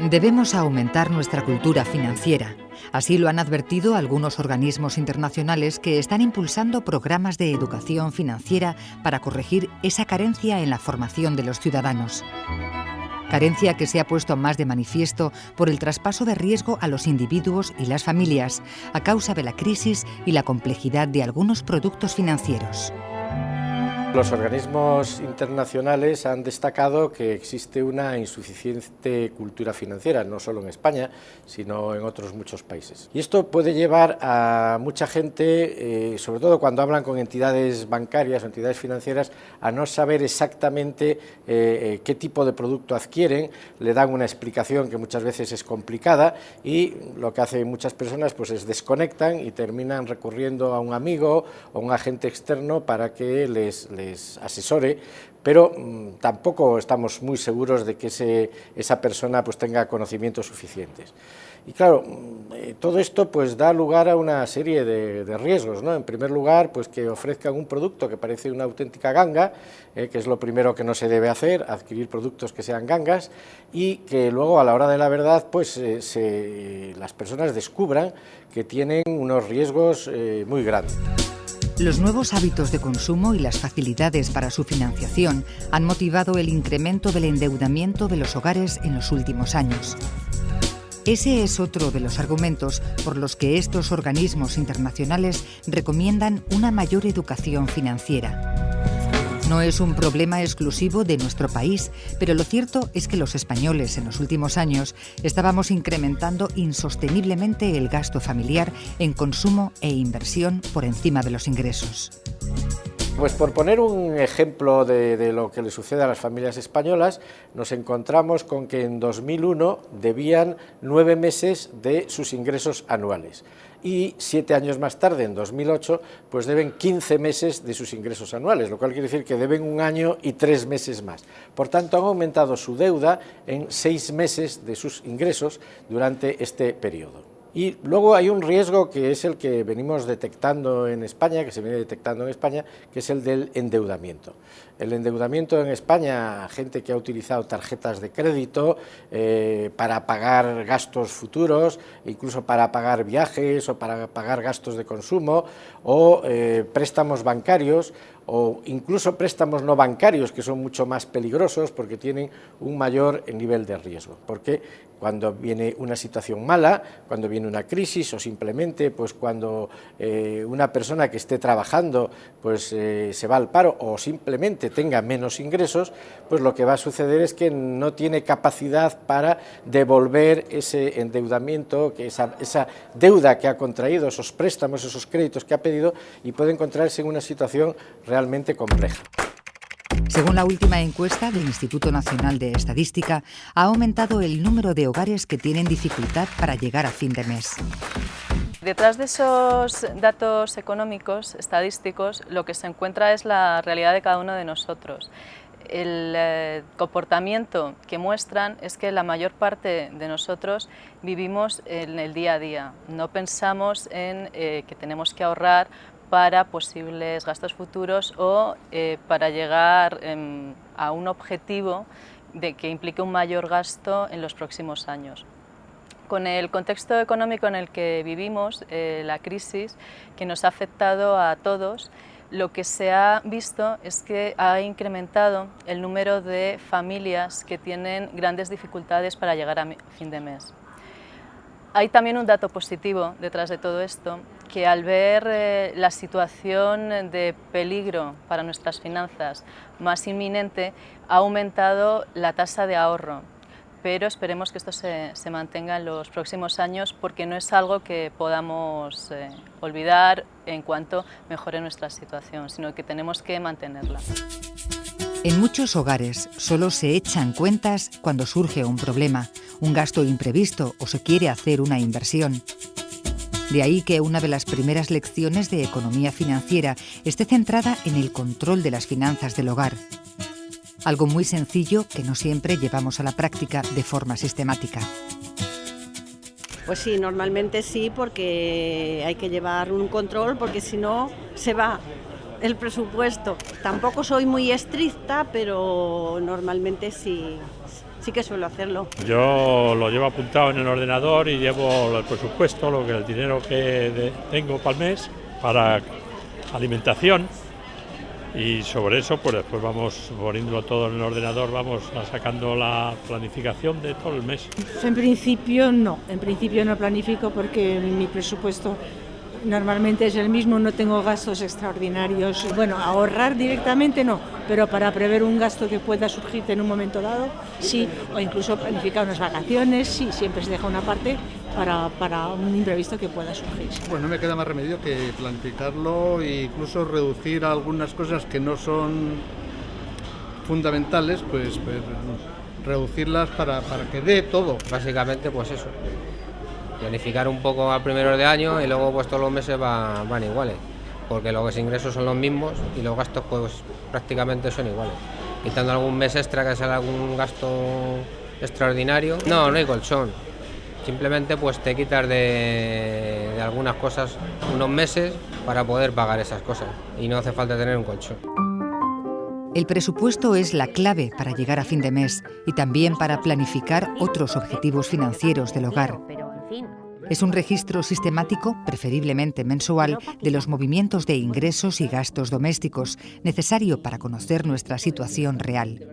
Debemos aumentar nuestra cultura financiera. Así lo han advertido algunos organismos internacionales que están impulsando programas de educación financiera para corregir esa carencia en la formación de los ciudadanos. Carencia que se ha puesto más de manifiesto por el traspaso de riesgo a los individuos y las familias a causa de la crisis y la complejidad de algunos productos financieros. Los organismos internacionales han destacado que existe una insuficiente cultura financiera, no solo en España, sino en otros muchos países. Y esto puede llevar a mucha gente, sobre todo cuando hablan con entidades bancarias o entidades financieras, a no saber exactamente qué tipo de producto adquieren, le dan una explicación que muchas veces es complicada y lo que hacen muchas personas pues es desconectan y terminan recurriendo a un amigo o un agente externo para que les asesore, pero tampoco estamos muy seguros de que esa persona pues tenga conocimientos suficientes. Y claro, todo esto pues da lugar a una serie de riesgos, ¿no? En primer lugar, pues que ofrezcan un producto que parece una auténtica ganga, que es lo primero que no se debe hacer, adquirir productos que sean gangas, y que luego a la hora de la verdad pues las personas descubran que tienen unos riesgos muy grandes. Los nuevos hábitos de consumo y las facilidades para su financiación han motivado el incremento del endeudamiento de los hogares en los últimos años. Ese es otro de los argumentos por los que estos organismos internacionales recomiendan una mayor educación financiera. No es un problema exclusivo de nuestro país, pero lo cierto es que los españoles en los últimos años estábamos incrementando insosteniblemente el gasto familiar en consumo e inversión por encima de los ingresos. Pues por poner un ejemplo de lo que le sucede a las familias españolas, nos encontramos con que en 2001 debían 9 meses de sus ingresos anuales y 7 años más tarde, en 2008, pues deben 15 meses de sus ingresos anuales, lo cual quiere decir que deben 1 año y 3 meses más. Por tanto, han aumentado su deuda en 6 meses de sus ingresos durante este periodo. Y luego hay un riesgo que es el que venimos detectando en España, que se viene detectando en España, que es el del endeudamiento. El endeudamiento en España, gente que ha utilizado tarjetas de crédito para pagar gastos futuros, incluso para pagar viajes o para pagar gastos de consumo, o préstamos bancarios, o incluso préstamos no bancarios, que son mucho más peligrosos porque tienen un mayor nivel de riesgo. Porque cuando viene una situación mala, cuando viene una crisis o simplemente pues cuando una persona que esté trabajando pues se va al paro o simplemente tenga menos ingresos, pues lo que va a suceder es que no tiene capacidad para devolver ese endeudamiento, que esa deuda que ha contraído, esos préstamos, esos créditos que ha pedido, y puede encontrarse en una situación realmente compleja. Según la última encuesta del Instituto Nacional de Estadística, ha aumentado el número de hogares que tienen dificultad para llegar a fin de mes. Detrás de esos datos económicos, estadísticos, lo que se encuentra es la realidad de cada uno de nosotros. El comportamiento que muestran es que la mayor parte de nosotros vivimos en el día a día. No pensamos en que tenemos que ahorrar para posibles gastos futuros o para llegar a un objetivo que implique un mayor gasto en los próximos años. Con el contexto económico en el que vivimos, la crisis que nos ha afectado a todos, lo que se ha visto es que ha incrementado el número de familias que tienen grandes dificultades para llegar a fin de mes. Hay también un dato positivo detrás de todo esto, que al ver la situación de peligro para nuestras finanzas más inminente, ha aumentado la tasa de ahorro. Pero esperemos que esto se mantenga en los próximos años, porque no es algo que podamos olvidar en cuanto mejore nuestra situación, sino que tenemos que mantenerla. En muchos hogares solo se echan cuentas cuando surge un problema, un gasto imprevisto o se quiere hacer una inversión. De ahí que una de las primeras lecciones de economía financiera esté centrada en el control de las finanzas del hogar. Algo muy sencillo que no siempre llevamos a la práctica de forma sistemática. Pues sí, normalmente sí, porque hay que llevar un control, porque si no se va el presupuesto. Tampoco soy muy estricta, pero normalmente sí sí que suelo hacerlo. Yo lo llevo apuntado en el ordenador y llevo el presupuesto, el dinero que tengo para el mes, para alimentación, y sobre eso pues después vamos poniéndolo todo en el ordenador, vamos sacando la planificación de todo el mes. En principio no planifico porque mi presupuesto normalmente es el mismo, no tengo gastos extraordinarios. Bueno, ahorrar directamente no, pero para prever un gasto que pueda surgirte en un momento dado, sí, o incluso planificar unas vacaciones, sí, siempre se deja una parte para un imprevisto que pueda surgir. Pues no me queda más remedio que planificarlo e incluso reducir algunas cosas que no son fundamentales, pues reducirlas para que dé todo. Básicamente pues eso, planificar un poco a primeros de año y luego pues todos los meses van iguales, porque los ingresos son los mismos y los gastos pues prácticamente son iguales, quitando algún mes extra que sea algún gasto extraordinario. No hay colchón, simplemente pues te quitas de algunas cosas unos meses para poder pagar esas cosas y no hace falta tener un colchón. El presupuesto es la clave para llegar a fin de mes y también para planificar otros objetivos financieros del hogar. Es un registro sistemático, preferiblemente mensual, de los movimientos de ingresos y gastos domésticos, necesario para conocer nuestra situación real.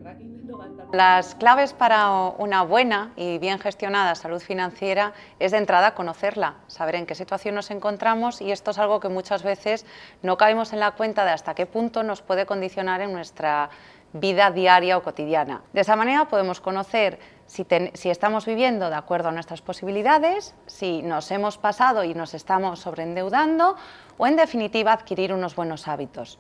Las claves para una buena y bien gestionada salud financiera es de entrada conocerla, saber en qué situación nos encontramos, y esto es algo que muchas veces no caemos en la cuenta de hasta qué punto nos puede condicionar en nuestra vida diaria o cotidiana. De esa manera podemos conocer si estamos viviendo de acuerdo a nuestras posibilidades, si nos hemos pasado y nos estamos sobreendeudando, o en definitiva adquirir unos buenos hábitos.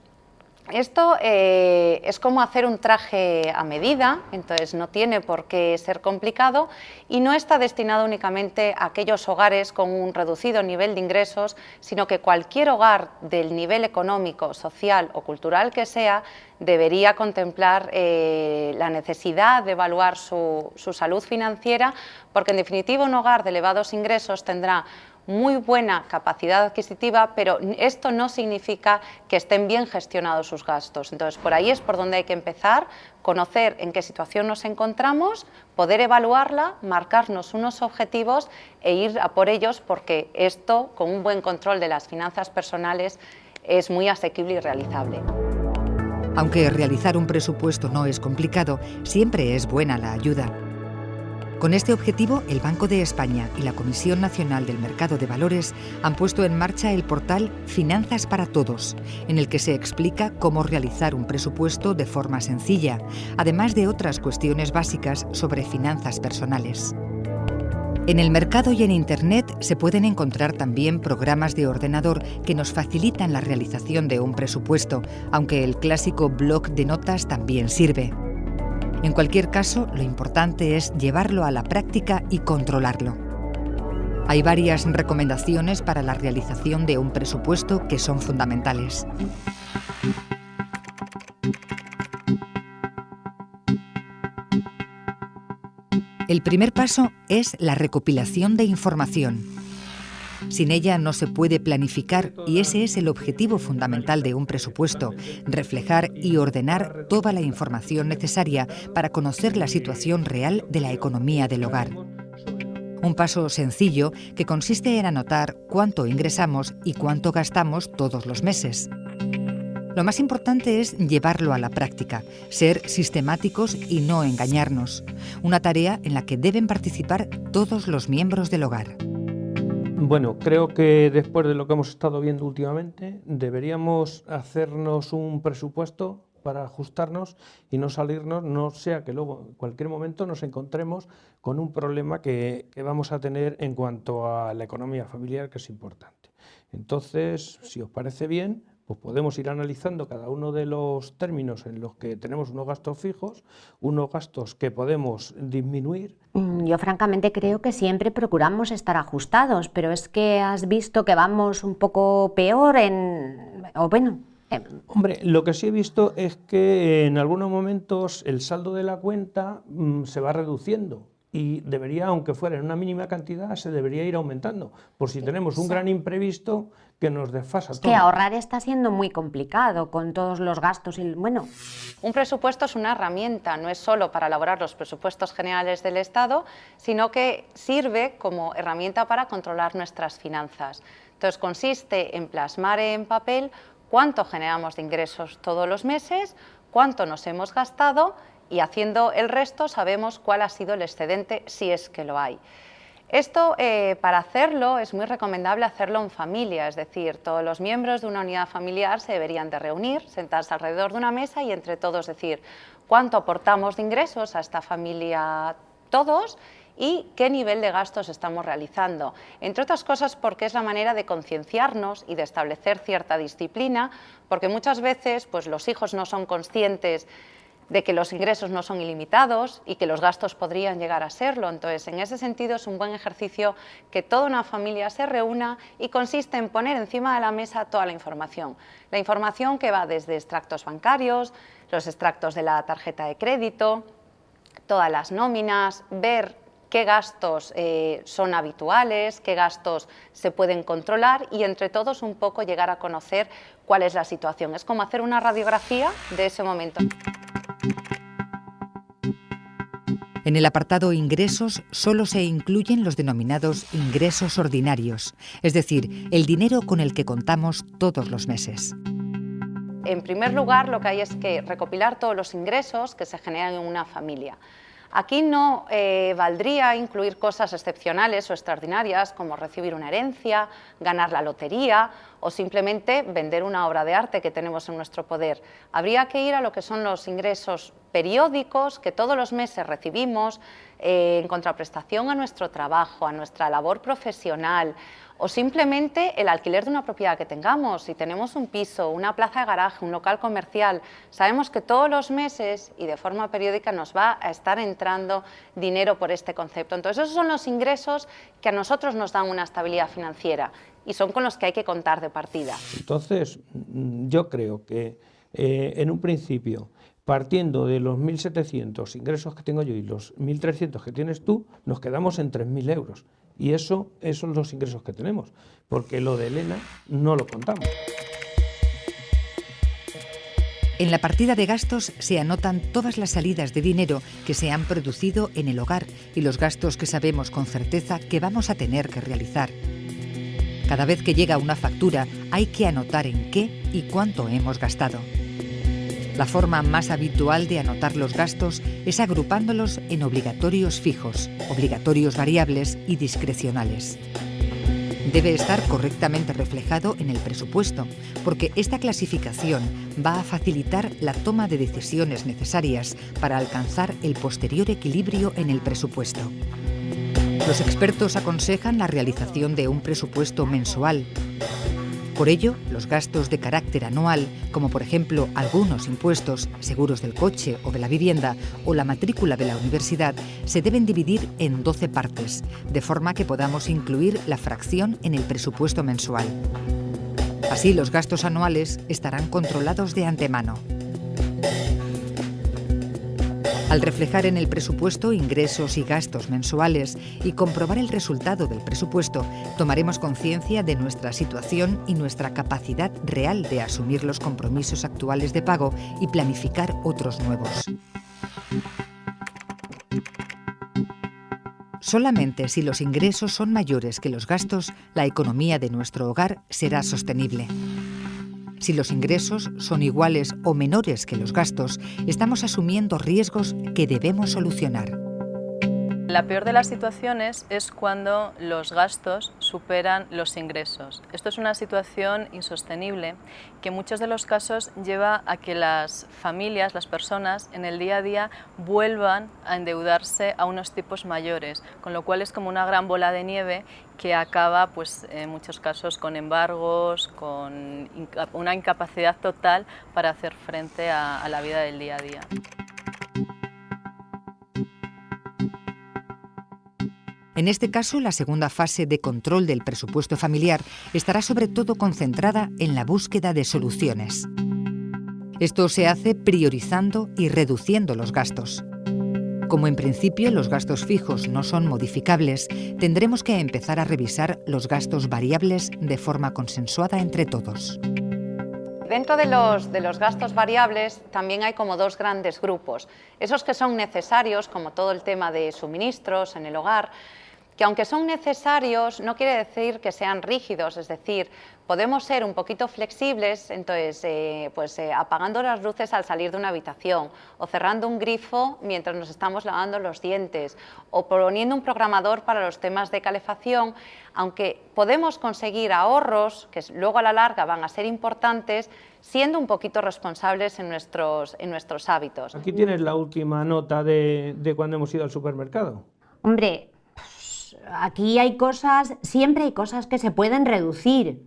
Esto es como hacer un traje a medida, entonces no tiene por qué ser complicado y no está destinado únicamente a aquellos hogares con un reducido nivel de ingresos, sino que cualquier hogar del nivel económico, social o cultural que sea, debería contemplar la necesidad de evaluar su salud financiera, porque en definitiva un hogar de elevados ingresos tendrá muy buena capacidad adquisitiva, pero esto no significa que estén bien gestionados sus gastos. Entonces, por ahí es por donde hay que empezar, conocer en qué situación nos encontramos, poder evaluarla, marcarnos unos objetivos e ir a por ellos, porque esto, con un buen control de las finanzas personales, es muy asequible y realizable. Aunque realizar un presupuesto no es complicado, siempre es buena la ayuda. Con este objetivo, el Banco de España y la Comisión Nacional del Mercado de Valores han puesto en marcha el portal Finanzas para Todos, en el que se explica cómo realizar un presupuesto de forma sencilla, además de otras cuestiones básicas sobre finanzas personales. En el mercado y en Internet se pueden encontrar también programas de ordenador que nos facilitan la realización de un presupuesto, aunque el clásico bloc de notas también sirve. En cualquier caso, lo importante es llevarlo a la práctica y controlarlo. Hay varias recomendaciones para la realización de un presupuesto que son fundamentales. El primer paso es la recopilación de información. Sin ella no se puede planificar y ese es el objetivo fundamental de un presupuesto, reflejar y ordenar toda la información necesaria para conocer la situación real de la economía del hogar. Un paso sencillo que consiste en anotar cuánto ingresamos y cuánto gastamos todos los meses. Lo más importante es llevarlo a la práctica, ser sistemáticos y no engañarnos. Una tarea en la que deben participar todos los miembros del hogar. Bueno, creo que después de lo que hemos estado viendo últimamente, deberíamos hacernos un presupuesto para ajustarnos y no salirnos, no sea que luego en cualquier momento nos encontremos con un problema que vamos a tener en cuanto a la economía familiar, que es importante. Entonces, si os parece bien, pues podemos ir analizando cada uno de los términos en los que tenemos unos gastos fijos, unos gastos que podemos disminuir. Yo francamente creo que siempre procuramos estar ajustados, pero es que has visto que vamos un poco peor Hombre, lo que sí he visto es que en algunos momentos el saldo de la cuenta se va reduciendo y debería, aunque fuera en una mínima cantidad, se debería ir aumentando, por si tenemos un gran imprevisto que nos desfasa todo. Que ahorrar está siendo muy complicado con todos los gastos y bueno. Un presupuesto es una herramienta, no es solo para elaborar los presupuestos generales del Estado, sino que sirve como herramienta para controlar nuestras finanzas. Entonces consiste en plasmar en papel cuánto generamos de ingresos todos los meses, cuánto nos hemos gastado y haciendo el resto sabemos cuál ha sido el excedente si es que lo hay. Esto, para hacerlo, es muy recomendable hacerlo en familia, es decir, todos los miembros de una unidad familiar se deberían de reunir, sentarse alrededor de una mesa y entre todos decir cuánto aportamos de ingresos a esta familia todos y qué nivel de gastos estamos realizando. Entre otras cosas porque es la manera de concienciarnos y de establecer cierta disciplina, porque muchas veces pues, los hijos no son conscientes de que los ingresos no son ilimitados y que los gastos podrían llegar a serlo. Entonces, en ese sentido es un buen ejercicio que toda una familia se reúna y consiste en poner encima de la mesa toda la información. La información que va desde extractos bancarios, los extractos de la tarjeta de crédito, todas las nóminas, ver qué gastos son habituales, qué gastos se pueden controlar y entre todos un poco llegar a conocer cuál es la situación. Es como hacer una radiografía de ese momento. En el apartado ingresos solo se incluyen los denominados ingresos ordinarios, es decir, el dinero con el que contamos todos los meses. En primer lugar, lo que hay es que recopilar todos los ingresos que se generan en una familia. Aquí no valdría incluir cosas excepcionales o extraordinarias como recibir una herencia, ganar la lotería o simplemente vender una obra de arte que tenemos en nuestro poder. Habría que ir a lo que son los ingresos periódicos que todos los meses recibimos en contraprestación a nuestro trabajo, a nuestra labor profesional o simplemente el alquiler de una propiedad que tengamos. Si tenemos un piso, una plaza de garaje, un local comercial, sabemos que todos los meses y de forma periódica nos va a estar entrando dinero por este concepto. Entonces esos son los ingresos que a nosotros nos dan una estabilidad financiera y son con los que hay que contar de partida. Entonces yo creo que en un principio, partiendo de los 1.700 ingresos que tengo yo y los 1.300 que tienes tú, nos quedamos en 3.000 euros. Y esos son los ingresos que tenemos, porque lo de Elena no lo contamos. En la partida de gastos se anotan todas las salidas de dinero que se han producido en el hogar y los gastos que sabemos con certeza que vamos a tener que realizar. Cada vez que llega una factura hay que anotar en qué y cuánto hemos gastado. La forma más habitual de anotar los gastos es agrupándolos en obligatorios fijos, obligatorios variables y discrecionales. Debe estar correctamente reflejado en el presupuesto, porque esta clasificación va a facilitar la toma de decisiones necesarias para alcanzar el posterior equilibrio en el presupuesto. Los expertos aconsejan la realización de un presupuesto mensual. Por ello, los gastos de carácter anual, como por ejemplo algunos impuestos, seguros del coche o de la vivienda o la matrícula de la universidad, se deben dividir en 12 partes, de forma que podamos incluir la fracción en el presupuesto mensual. Así, los gastos anuales estarán controlados de antemano. Al reflejar en el presupuesto ingresos y gastos mensuales y comprobar el resultado del presupuesto, tomaremos conciencia de nuestra situación y nuestra capacidad real de asumir los compromisos actuales de pago y planificar otros nuevos. Solamente si los ingresos son mayores que los gastos, la economía de nuestro hogar será sostenible. Si los ingresos son iguales o menores que los gastos, estamos asumiendo riesgos que debemos solucionar. La peor de las situaciones es cuando los gastos superan los ingresos. Esto es una situación insostenible que en muchos de los casos lleva a que las familias, las personas, en el día a día vuelvan a endeudarse a unos tipos mayores, con lo cual es como una gran bola de nieve que acaba, pues, en muchos casos con embargos, con una incapacidad total para hacer frente a la vida del día a día. En este caso, la segunda fase de control del presupuesto familiar estará sobre todo concentrada en la búsqueda de soluciones. Esto se hace priorizando y reduciendo los gastos. Como en principio los gastos fijos no son modificables, tendremos que empezar a revisar los gastos variables de forma consensuada entre todos. Dentro de los gastos variables también hay como dos grandes grupos. Esos que son necesarios, como todo el tema de suministros en el hogar, que aunque son necesarios no quiere decir que sean rígidos, es decir, podemos ser un poquito flexibles, entonces apagando las luces al salir de una habitación o cerrando un grifo mientras nos estamos lavando los dientes o poniendo un programador para los temas de calefacción, aunque podemos conseguir ahorros que luego a la larga van a ser importantes, siendo un poquito responsables en nuestros hábitos. Aquí tienes la última nota de cuando hemos ido al supermercado. Hombre, aquí hay cosas, siempre hay cosas que se pueden reducir.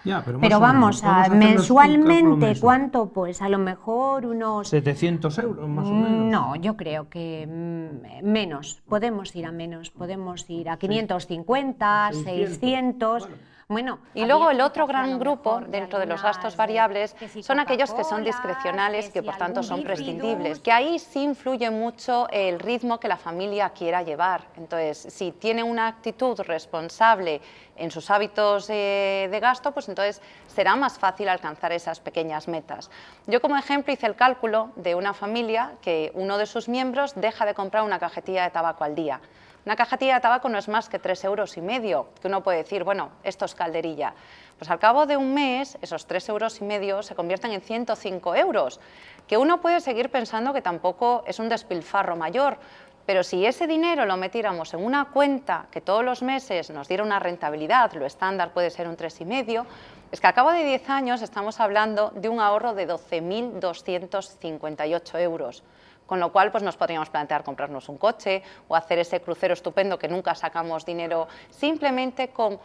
Ya, pero vamos, mensualmente, ¿cuánto? Pues a lo mejor unos... 700 euros más o menos. No, yo creo que menos, podemos ir a menos, podemos ir a 550, 600... Bueno, y luego el otro gran grupo dentro de los gastos variables son aquellos que son discrecionales y que por tanto son prescindibles, que ahí sí influye mucho el ritmo que la familia quiera llevar. Entonces, si tiene una actitud responsable en sus hábitos de gasto, pues entonces será más fácil alcanzar esas pequeñas metas. Yo como ejemplo hice el cálculo de una familia que uno de sus miembros deja de comprar una cajetilla de tabaco al día. Una cajetilla de tabaco no es más que 3,5 €, que uno puede decir, bueno, esto es calderilla. Pues al cabo de un mes, esos 3,5 € se convierten en 105 €, que uno puede seguir pensando que tampoco es un despilfarro mayor, pero si ese dinero lo metiéramos en una cuenta que todos los meses nos diera una rentabilidad, lo estándar puede ser un 3,5, es que al cabo de 10 años estamos hablando de un ahorro de 12.258 €. Con lo cual pues nos podríamos plantear comprarnos un coche o hacer ese crucero estupendo que nunca sacamos dinero, simplemente con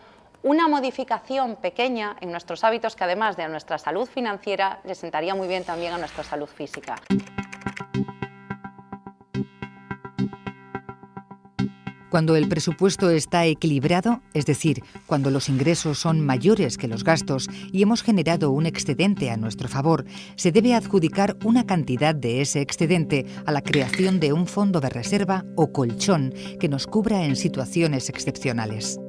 una modificación pequeña en nuestros hábitos que además de nuestra salud financiera le sentaría muy bien también a nuestra salud física. Cuando el presupuesto está equilibrado, es decir, cuando los ingresos son mayores que los gastos y hemos generado un excedente a nuestro favor, se debe adjudicar una cantidad de ese excedente a la creación de un fondo de reserva o colchón que nos cubra en situaciones excepcionales.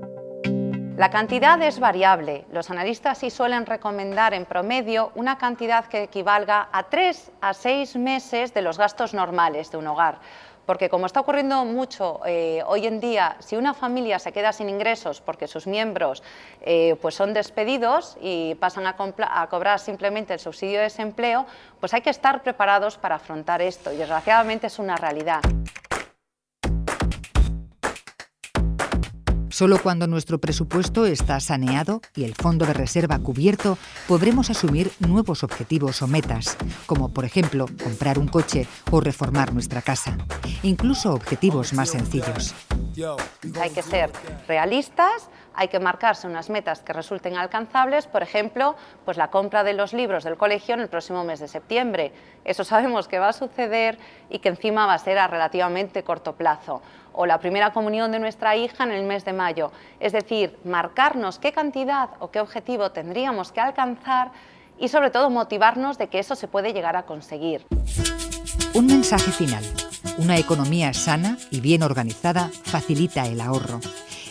La cantidad es variable. Los analistas sí suelen recomendar en promedio una cantidad que equivalga a 3 a 6 meses de los gastos normales de un hogar. Porque como está ocurriendo mucho hoy en día, si una familia se queda sin ingresos porque sus miembros pues son despedidos y pasan a cobrar simplemente el subsidio de desempleo, pues hay que estar preparados para afrontar esto y desgraciadamente es una realidad. Solo cuando nuestro presupuesto está saneado y el fondo de reserva cubierto, podremos asumir nuevos objetivos o metas, como por ejemplo comprar un coche o reformar nuestra casa, incluso objetivos más sencillos. Hay que ser realistas, hay que marcarse unas metas que resulten alcanzables, por ejemplo, pues la compra de los libros del colegio en el próximo mes de septiembre. Eso sabemos que va a suceder y que encima va a ser a relativamente corto plazo. O la primera comunión de nuestra hija en el mes de mayo. Es decir, marcarnos qué cantidad o qué objetivo tendríamos que alcanzar y sobre todo motivarnos de que eso se puede llegar a conseguir. Un mensaje final. Una economía sana y bien organizada facilita el ahorro.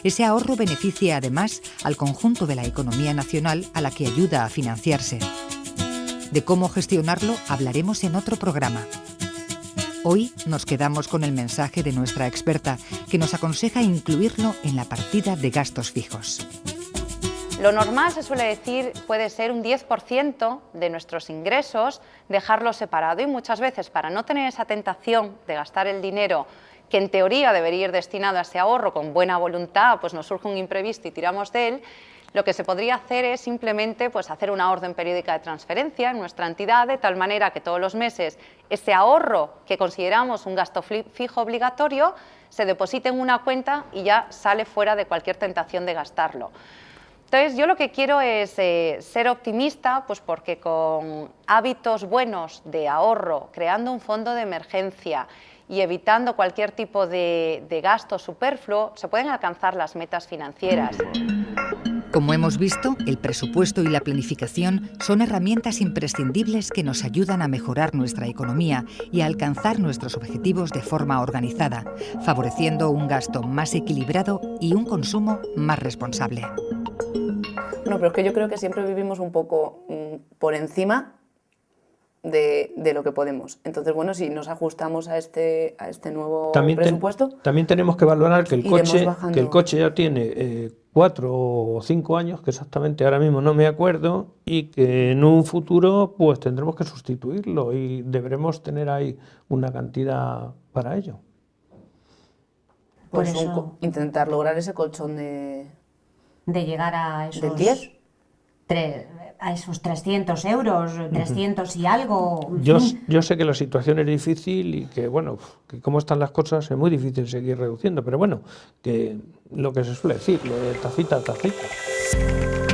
Ese ahorro beneficia además al conjunto de la economía nacional a la que ayuda a financiarse. De cómo gestionarlo hablaremos en otro programa. Hoy nos quedamos con el mensaje de nuestra experta, que nos aconseja incluirlo en la partida de gastos fijos. Lo normal, se suele decir, puede ser un 10% de nuestros ingresos, dejarlo separado y muchas veces para no tener esa tentación de gastar el dinero que en teoría debería ir destinado a ese ahorro con buena voluntad, pues nos surge un imprevisto y tiramos de él, lo que se podría hacer es simplemente pues, hacer una orden periódica de transferencia en nuestra entidad, de tal manera que todos los meses ese ahorro que consideramos un gasto fijo obligatorio se deposite en una cuenta y ya sale fuera de cualquier tentación de gastarlo. Entonces, yo lo que quiero es ser optimista, pues porque con hábitos buenos de ahorro, creando un fondo de emergencia y evitando cualquier tipo de gasto superfluo, se pueden alcanzar las metas financieras. Como hemos visto, el presupuesto y la planificación son herramientas imprescindibles que nos ayudan a mejorar nuestra economía y a alcanzar nuestros objetivos de forma organizada, favoreciendo un gasto más equilibrado y un consumo más responsable. No, pero es que yo creo que siempre vivimos un poco por encima de lo que podemos. Entonces, bueno, si nos ajustamos a este nuevo presupuesto... También tenemos que valorar que el coche ya tiene 4 o 5 años, que exactamente ahora mismo no me acuerdo, y que en un futuro pues tendremos que sustituirlo y deberemos tener ahí una cantidad para ello. Pues intentar lograr ese colchón de llegar a esos... ¿Del 10? A esos 300 euros, 300 y algo. Yo sé que la situación es difícil y que, bueno, que como están las cosas es muy difícil seguir reduciendo, pero bueno, que lo que se suele decir, lo de tacita a tacita.